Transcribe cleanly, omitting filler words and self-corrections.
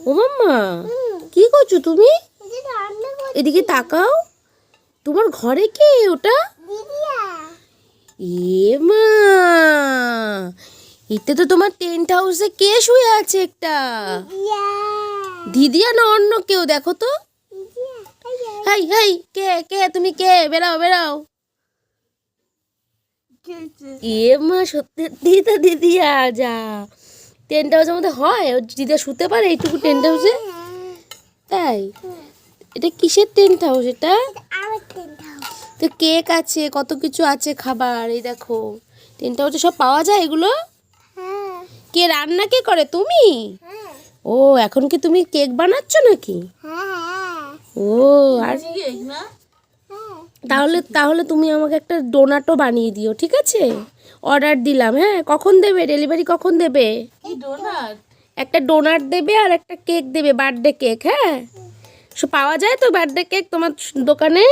ও মাম্মা, কি করছো তুমি? এদিকে তাকাও। তোমার ঘরে কে ওটা? এ মা, এতে তো তোমার টেন্ট হাউসে কে শুয়ে আছে একটা? দিদিয়া না অন্য কেউ? দেখো তো। হাই হাই, কে কে তুমি? কে? বেরাও বেরাও। এ মা, সত্যি তো দিদিয়া। যা, টেন্ট হাউসের মধ্যে হয়? ও দিদিয়া শুতে পারে এইটুকু টেন্ট হাউসে? তাই? এটা কিসের টেন্ট হাউস এটা? তো কেক আছে, কত কিছু আছে, খাবার। এই দেখো, টেন্ট হাউসে সব পাওয়া যায় এগুলো। কে রান্না কে করে? তুমি? ও, এখন কি তুমি কেক বানাচ্ছ নাকি? ও, আর তাহলে তাহলে তুমি আমাকে একটা ডোনাটও বানিয়ে দিও, ঠিক আছে? অর্ডার দিলাম। হ্যাঁ, কখন দেবে? ডেলিভারি কখন দেবে? একটা ডোনাট দেবে আর একটা কেক দেবে, বার্থডে কেক। হ্যাঁ, সব পাওয়া যায় তো বার্থডে কেক তোমার দোকানে?